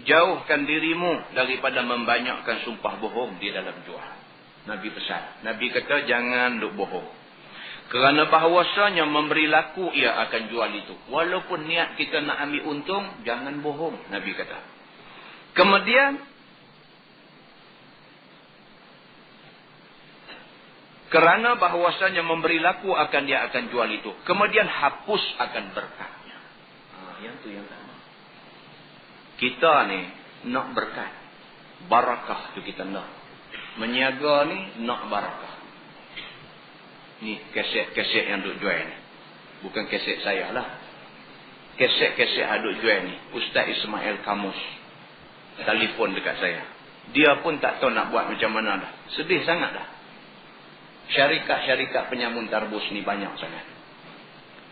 jauhkan dirimu daripada membanyakkan sumpah bohong di dalam jual. Nabi pesan. Nabi kata jangan duk bohong. Kerana bahwasanya memberi laku ia akan jual itu. Walaupun niat kita nak ambil untung, jangan bohong, Nabi kata. Kemudian kerana bahwasanya memberi laku akan dia akan jual itu. Kemudian hapus akan berkatnya. Yang tu yang sama. Kita ni nak berkat. Barakah tu kita nak. Meniaga ni nak barakah. Ni keset-keset yang duk jual ni. Bukan keset saya lah. Keset-keset yang duk jual ni. Ustaz Ismail Kamus. Telefon dekat saya. Dia pun tak tahu nak buat macam mana dah. Sedih sangat dah. Syarikat-syarikat penyamun tarbus ni banyak sangat.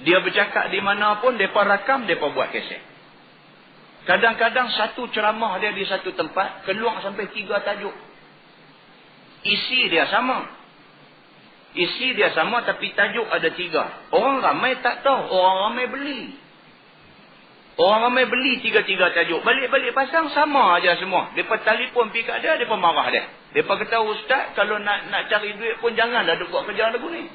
Dia bercakap di mana pun, mereka rakam, mereka buat keset. Kadang-kadang satu ceramah dia di satu tempat, keluar sampai 3 tajuk. Isi dia sama. Isi dia sama tapi tajuk ada 3. Orang ramai tak tahu, orang ramai beli. Orang ramai beli 3 tajuk. Balik-balik pasang sama aja semua. Mereka telefon pergi kat dia, mereka marah dia. Mereka kata, Ustaz, kalau nak cari duit pun janganlah duk buat kerja lagu ni.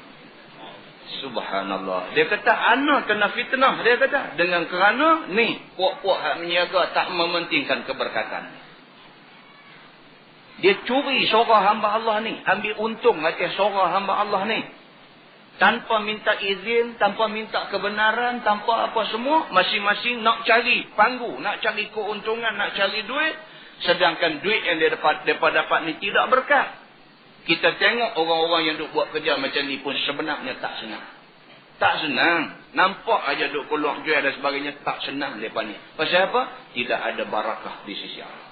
Subhanallah. Dia kata, ana kena fitnah. Dia kata, dengan kerana ni, puak-puak hak meniaga tak mementingkan keberkatan. Dia curi suara hamba Allah ni. Ambil untung atas suara hamba Allah ni. Tanpa minta izin, tanpa minta kebenaran, tanpa apa semua. Masing-masing nak cari panggu, nak cari keuntungan, nak cari duit. Sedangkan duit yang dia dapat ni tidak berkat. Kita tengok orang-orang yang duk buat kerja macam ni pun sebenarnya tak senang. Tak senang. Nampak aja duk keluar jual dan sebagainya. Tak senang mereka ni. Pasal apa? Tidak ada barakah di sisi Allah.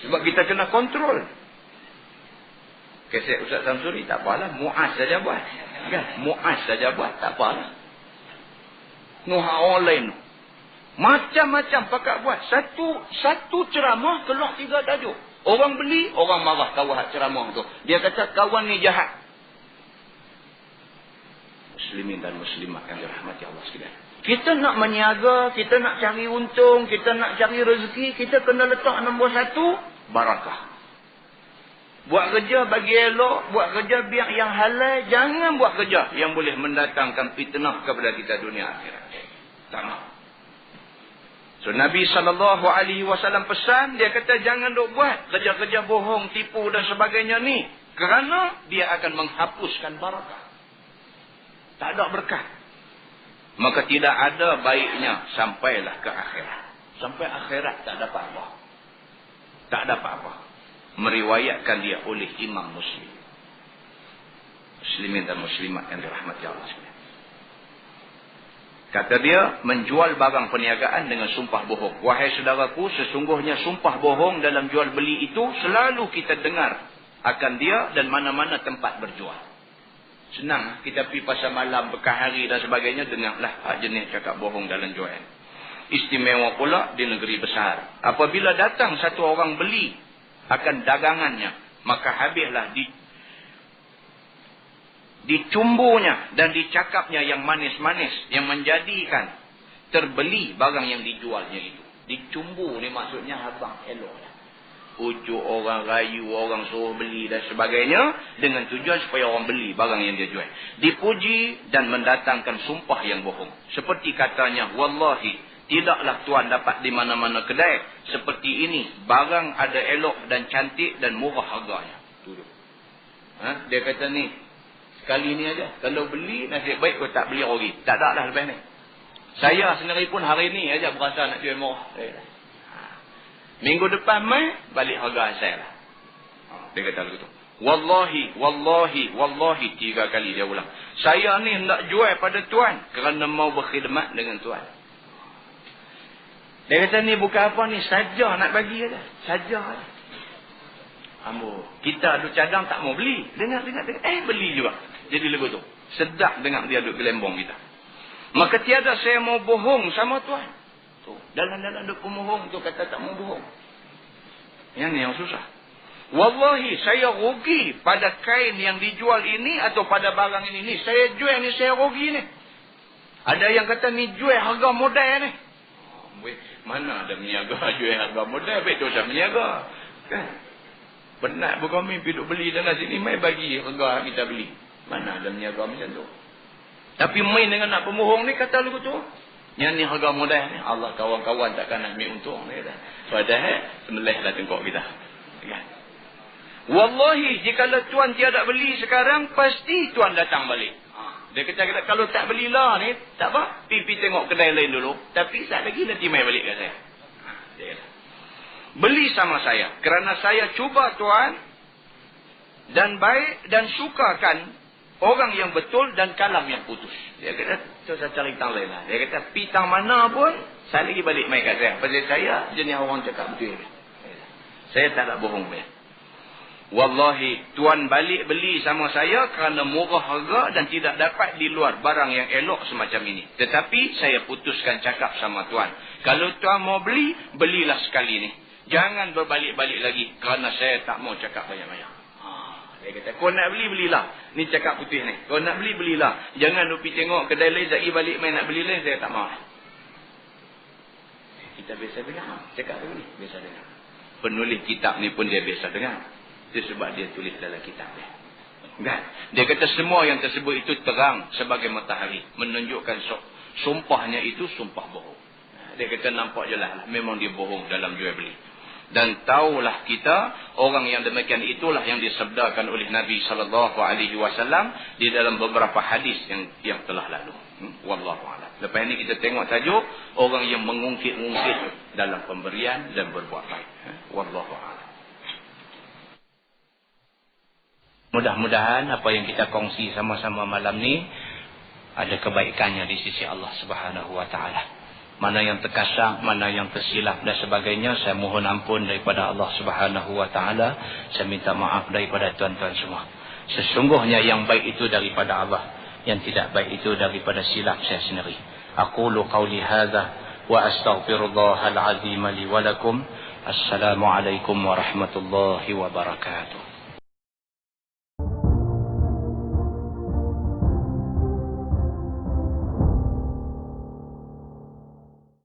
Sebab kita kena kontrol. Keset Ustaz Samsuri tak apalah. Mu'az saja buat. Kan? Mu'az saja buat. Tak apalah. Nuha online. Macam-macam pakat buat. Satu ceramah keluar 3 tajuk. Orang beli, orang marah kawan ceramah tu. Dia kata kawan ni jahat. Muslimin dan muslimat yang dirahmati Allah sekalian. Kita nak meniaga, kita nak cari untung, kita nak cari rezeki, kita kena letak nombor 1, barakah. Buat kerja bagi elok, buat kerja biar yang halal, jangan buat kerja yang boleh mendatangkan fitnah kepada kita dunia akhirat. Tak nak. So Nabi SAW pesan, dia kata jangan duk buat kerja-kerja bohong, tipu dan sebagainya ni. Kerana dia akan menghapuskan barakah. Tak ada berkat. Maka tidak ada baiknya sampailah ke akhirat. Sampai akhirat tak dapat apa. Tak dapat apa. Meriwayatkan dia oleh Imam Muslim. Muslimin dan muslimat yang dirahmati Allah sekalian. Kata dia, menjual barang perniagaan dengan sumpah bohong. Wahai saudaraku, sesungguhnya sumpah bohong dalam jual beli itu selalu kita dengar akan dia dan mana-mana tempat berjual. Senang, kita pergi pasar malam, bekah hari dan sebagainya, dengarlah jenis cakap bohong dalam jual. Istimewa pula di negeri besar. Apabila datang satu orang beli akan dagangannya, maka habislah dicumbunya dan dicakapnya yang manis-manis yang menjadikan terbeli barang yang dijualnya itu. Dicumbu ni maksudnya abang elok. Ujuk orang rayu, orang suruh beli dan sebagainya dengan tujuan supaya orang beli barang yang dia jual. Dipuji dan mendatangkan sumpah yang bohong. Seperti katanya, wallahi, tidaklah tuan dapat di mana-mana kedai seperti ini. Barang ada elok dan cantik dan murah harganya. Tuduh. Dia kata ni, sekali ni aja. Kalau beli, nasib baik kau tak beli rugi. Tak ada dah lepas ni. Saya sendiri pun hari ni aja berasa nak jual murah. Minggu depan mai, balik harga saya lah. Dia kata begitu. Wallahi, wallahi, wallahi. 3 kali dia ulang. Saya ni hendak jual pada tuan kerana mau berkhidmat dengan tuan. Dia kata ni bukan apa ni. Saja nak bagi aja. Saja aja. Ambo, kita ada cadang tak mau beli. Dengar. Beli juga. Jadi lagu tu. Sedap dengar dia duduk gelembong kita. Maka tiada saya mau bohong sama tuan. Tu. Dalam-dalam duduk pemohong tu kata tak mau bohong. Yang ni yang susah. Wallahi saya rugi pada kain yang dijual ini atau pada barang ini. Ni saya jual ni saya rugi ni. Ada yang kata ni jual harga modal ni. Mana ada meniaga jual harga modal. Betul dah meniaga. Kan? Penat bukan mimpi duk beli dengan sini. Mai bagi harga kita beli. Mana ada meniaga macam tu. Tapi main dengan nak pemohong ni kata lagu tu. Yang ni harga modal ni. Allah kawan-kawan takkan nak ambil untung ni. Padahal semelihlah tengkok kita. Kan? Wallahi jikalau tuan tiada beli sekarang pasti tuan datang balik. Dia kata kalau tak belilah ni tak apa. Pergi tengok kedai lain dulu. Tapi tak lagi nanti mai balik kat saya. Dia kata. Beli sama saya. Kerana saya cuba tuan. Dan baik dan sukakan orang yang betul dan kalam yang putus. Dia kata, saya cari tang lain lah. Dia kata, pitang mana pun, saya lagi balik mai kat saya. Pasal saya jenis orang cakap betul. Saya tak nak bohong. Wallahi, tuan balik beli sama saya kerana murah harga dan tidak dapat di luar barang yang elok semacam ini. Tetapi saya putuskan cakap sama tuan. Kalau tuan mau beli, belilah sekali ni. Jangan berbalik-balik lagi kerana saya tak mau cakap banyak-banyak. Dia kata, kau nak beli, belilah. Ni cakap putih ni. Kau nak beli, belilah. Jangan lupa tengok kedai lain, zaki balik main nak beli lain, saya tak mahu. Kita biasa dengar. Cakap tu ni, biasa dengar. Penulis kitab ni pun dia biasa dengar. Itu sebab dia tulis dalam kitab dia. Kan? Dia kata semua yang tersebut itu terang sebagai matahari, menunjukkan sumpahnya itu sumpah bohong. Dia kata nampak jelas lah, memang dia bohong dalam jual beli. Dan taulah kita, orang yang demikian itulah yang disabdakan oleh Nabi SAW di dalam beberapa hadis yang telah lalu. Wallahu a'lam. Lepas ini kita tengok tajuk orang yang mengungkit-ungkit dalam pemberian dan berbuat baik. Wallahu a'lam. Mudah-mudahan apa yang kita kongsi sama-sama malam ni ada kebaikannya di sisi Allah Subhanahu wa taala. Mana yang terkasar, mana yang tersilap dan sebagainya, saya mohon ampun daripada Allah Subhanahu wa taala. Saya minta maaf daripada tuan-tuan semua. Sesungguhnya yang baik itu daripada Allah, yang tidak baik itu daripada silap saya sendiri. Aqulu qawli hadza wa astaghfirullahal azim li wa lakum. Assalamualaikum warahmatullahi wabarakatuh.